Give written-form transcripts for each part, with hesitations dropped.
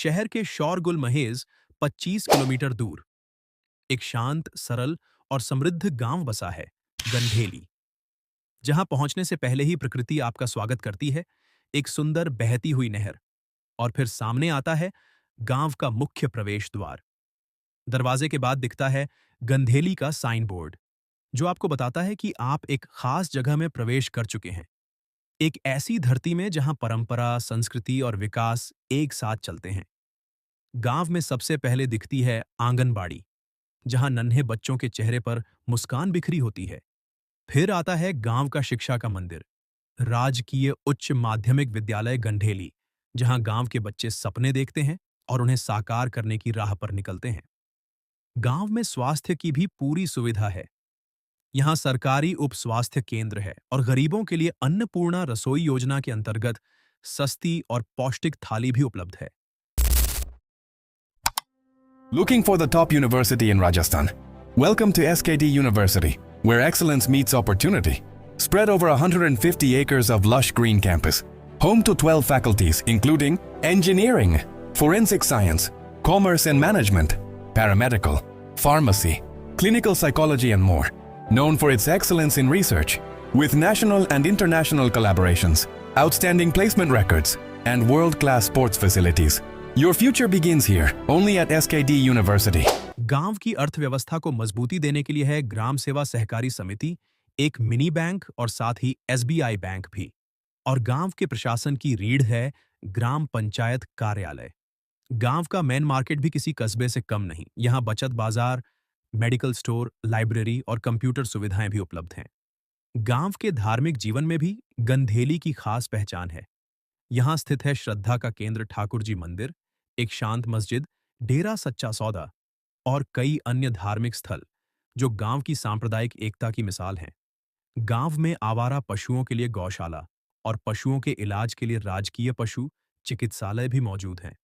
शहर के शोरगुल महेज 25 किलोमीटर दूर एक शांत, सरल और समृद्ध गांव बसा है, गंधेली। जहां पहुंचने से पहले ही प्रकृति आपका स्वागत करती है, एक सुंदर बहती हुई नहर, और फिर सामने आता है गांव का मुख्य प्रवेश द्वार। दरवाजे के बाद दिखता है गंधेली का साइन बोर्ड, जो आपको बताता है कि आप एक खास जगह में प्रवेश कर चुके हैं। एक ऐसी धरती में जहां परंपरा, संस्कृति और विकास एक साथ चलते हैं। गांव में सबसे पहले दिखती है आंगनबाड़ी, जहां नन्हे बच्चों के चेहरे पर मुस्कान बिखरी होती है। फिर आता है गांव का शिक्षा का मंदिर, राजकीय उच्च माध्यमिक विद्यालय गंधेली, जहां गांव के बच्चे सपने देखते हैं और उन्हें साकार करने की राह पर निकलते हैं। गांव में स्वास्थ्य की भी पूरी सुविधा है। यहाँ सरकारी उप स्वास्थ्य केंद्र है और गरीबों के लिए अन्नपूर्णा रसोई योजना के अंतर्गत सस्ती और पौष्टिक थाली भी उपलब्ध है। Looking for the top university in Rajasthan? Welcome to SKD University, where excellence meets opportunity. Spread over 150 acres of lush green campus. Home to 12 faculties including engineering, forensic science, commerce and management, paramedical, pharmacy, clinical psychology and more. Known for its excellence in research, with national and international collaborations, outstanding placement records, and world-class sports facilities. Your future begins here, only at SKD University. गांव की अर्थव्यवस्था को मजबूती देने के लिए है ग्राम सेवा सहकारी समिति, एक मिनी बैंक और साथ ही SBI बैंक भी। और गांव के प्रशासन की रीढ़ है ग्राम पंचायत कार्यालय। गांव का मेन मार्केट भी किसी कस्बे से कम नहीं। यहाँ बचत बाजार, मेडिकल स्टोर, लाइब्रेरी और कंप्यूटर सुविधाएं भी उपलब्ध हैं। गांव के धार्मिक जीवन में भी गंधेली की खास पहचान है। यहाँ स्थित है श्रद्धा का केंद्र ठाकुर जी मंदिर, एक शांत मस्जिद, डेरा सच्चा सौदा और कई अन्य धार्मिक स्थल, जो गांव की सांप्रदायिक एकता की मिसाल हैं। गांव में आवारा पशुओं के लिए गौशाला और पशुओं के इलाज के लिए राजकीय पशु चिकित्सालय भी मौजूद हैं।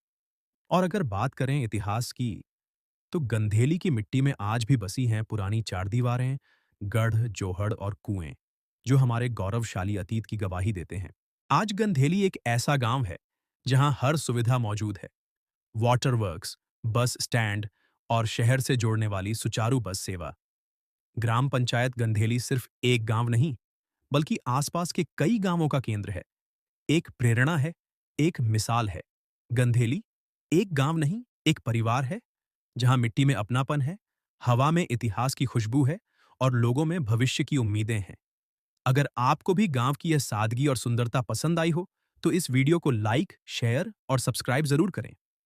और अगर बात करें इतिहास की, तो गंधेली की मिट्टी में आज भी बसी हैं पुरानी चारदीवारें, गढ़, जोहड़ और कुएं, जो हमारे गौरवशाली अतीत की गवाही देते हैं। आज गंधेली एक ऐसा गांव है जहां हर सुविधा मौजूद है। वाटर वर्क्स, बस स्टैंड और शहर से जोड़ने वाली सुचारू बस सेवा। ग्राम पंचायत गंधेली सिर्फ एक गांव नहीं, बल्कि आसपास के कई गांवों का केंद्र है। एक प्रेरणा है, एक मिसाल है। गंधेली एक गांव नहीं, एक परिवार है, जहां मिट्टी में अपनापन है, हवा में इतिहास की खुशबू है और लोगों में भविष्य की उम्मीदें हैं। अगर आपको भी गांव की यह सादगी और सुंदरता पसंद आई हो, तो इस वीडियो को लाइक, शेयर और सब्सक्राइब जरूर करें।